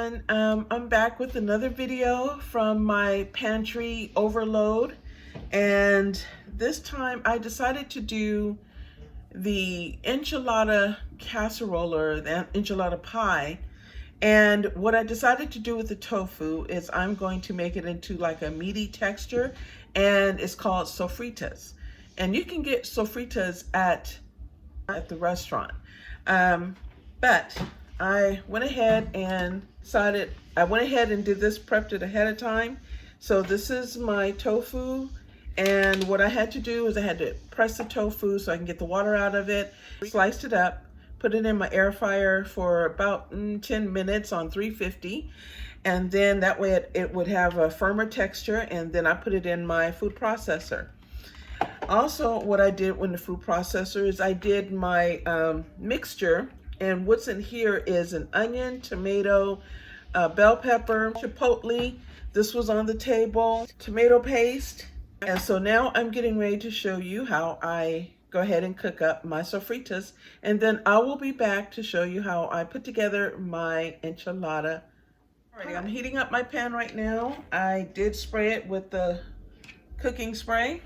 everyone. I'm back with another video from my pantry overload, and this time I decided to do the enchilada casserole or the enchilada pie. And what I decided to do with the tofu is I'm going to make it into like a meaty texture, and it's called sofritas. And you can get sofritas at the restaurant. But I went ahead and decided, I went ahead and did this, prepped it ahead of time. So this is my tofu, and what I had to do is I had to press the tofu so I can get the water out of it, sliced it up, put it in my air fryer for about 10 minutes on 350, and then that way it would have a firmer texture, and then I put it in my food processor. Also, what I did with the food processor is I did my mixture, and what's in here is an onion, tomato, bell pepper, chipotle. This was on the table, tomato paste. And so now I'm getting ready to show you how I go ahead and cook up my sofritas, and then I will be back to show you how I put together my enchilada. Alrighty, I'm heating up my pan right now. I did spray it with the cooking spray.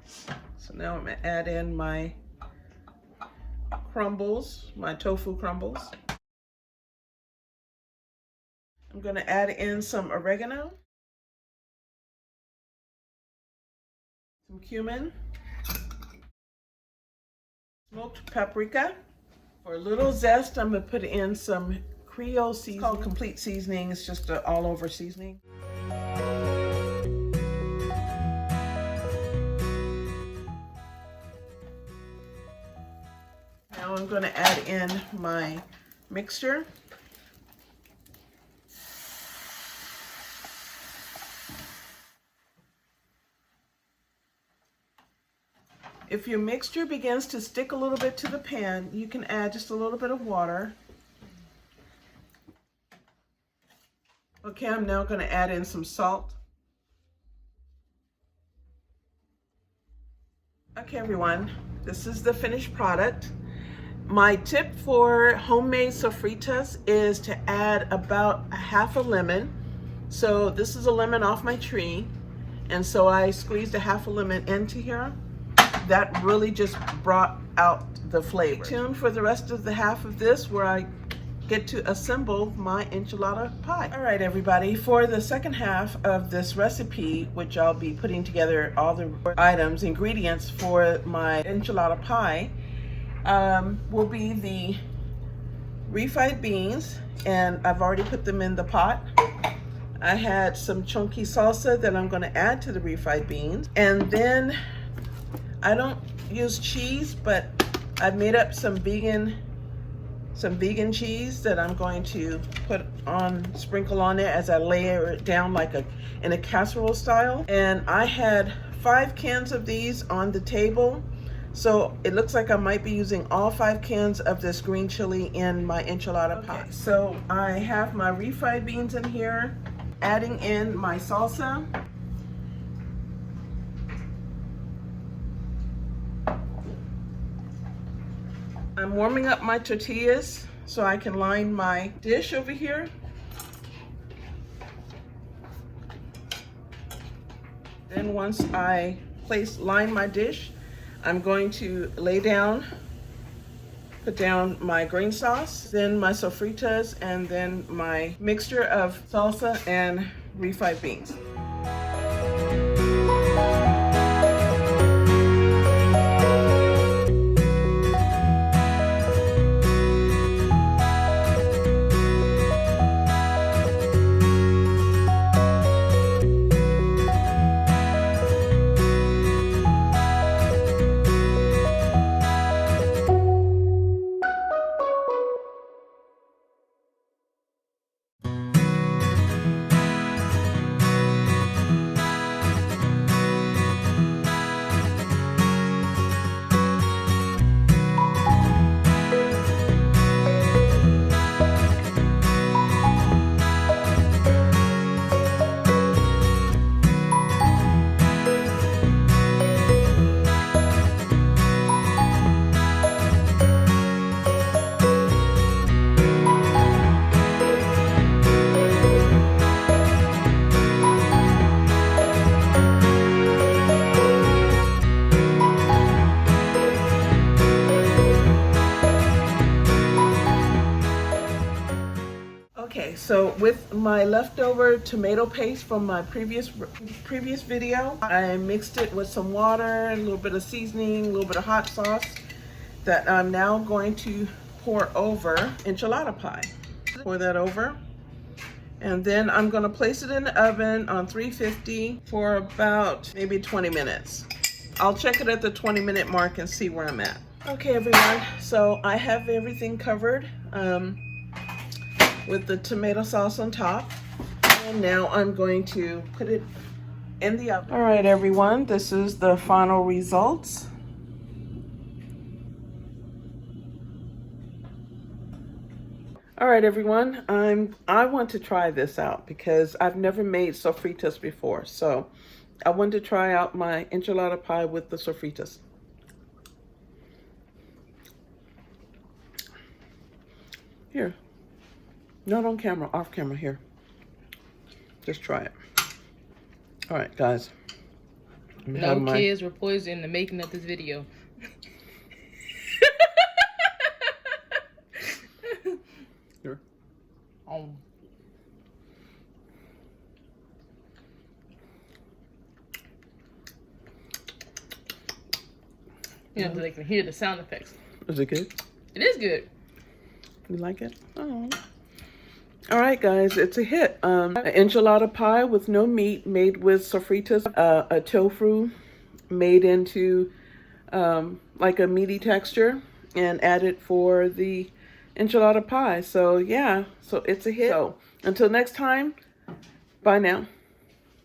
So now I'm gonna add in my crumbles, my tofu crumbles. I'm gonna add in some oregano, some cumin, smoked paprika. For a little zest, I'm gonna put in some Creole seasoning. It's called complete seasoning. It's just an all-over seasoning. Now I'm going to add in my mixture. If your mixture begins to stick a little bit to the pan, you can add just a little bit of water. Okay, I'm now going to add in some salt. Okay, everyone, this is the finished product. My tip for homemade sofritas is to add about a half a lemon. So this is a lemon off my tree, and so I squeezed a half a lemon into here. That really just brought out the flavor. Stay tuned for the rest of the half of this where I get to assemble my enchilada pie. All right, everybody, for the second half of this recipe, which I'll be putting together all the items, ingredients for my enchilada pie, will be the refried beans, and I've already put them in the pot. I had some chunky salsa that I'm going to add to the refried beans, and then I don't use cheese, but I've made up some vegan cheese that I'm going to sprinkle on there as I layer it down like in a casserole style. And I had 5 cans of these on the table. So it looks like I might be using all 5 cans of this green chili in my enchilada pie. So I have my refried beans in here, adding in my salsa. I'm warming up my tortillas so I can line my dish over here. Then once I line my dish, I'm going to put down my green sauce, then my sofritas, and then my mixture of salsa and refried beans. so with my leftover tomato paste from my previous video, I mixed it with some water, a little bit of seasoning, a little bit of hot sauce that I'm now going to pour over enchilada pie. Pour that over. And then I'm gonna place it in the oven on 350 for about maybe 20 minutes. I'll check it at the 20-minute mark and see where I'm at. Okay, everyone, so I have everything covered with the tomato sauce on top. And now I'm going to put it in the oven. All right, everyone, this is the final results. All right, everyone, I want to try this out because I've never made sofritas before. So I wanted to try out my enchilada pie with the sofritas. Here, not on camera, off camera here. Just try it. All right, guys. No kids were poisoned in the making of this video. Here. You know, so they can hear the sound effects. Is it good? It is good. You like it? Oh. All right, guys, it's a hit. An enchilada pie with no meat, made with sofritas, a tofu made into like a meaty texture, and added for the enchilada pie. So yeah, so it's a hit. So until next time, bye now.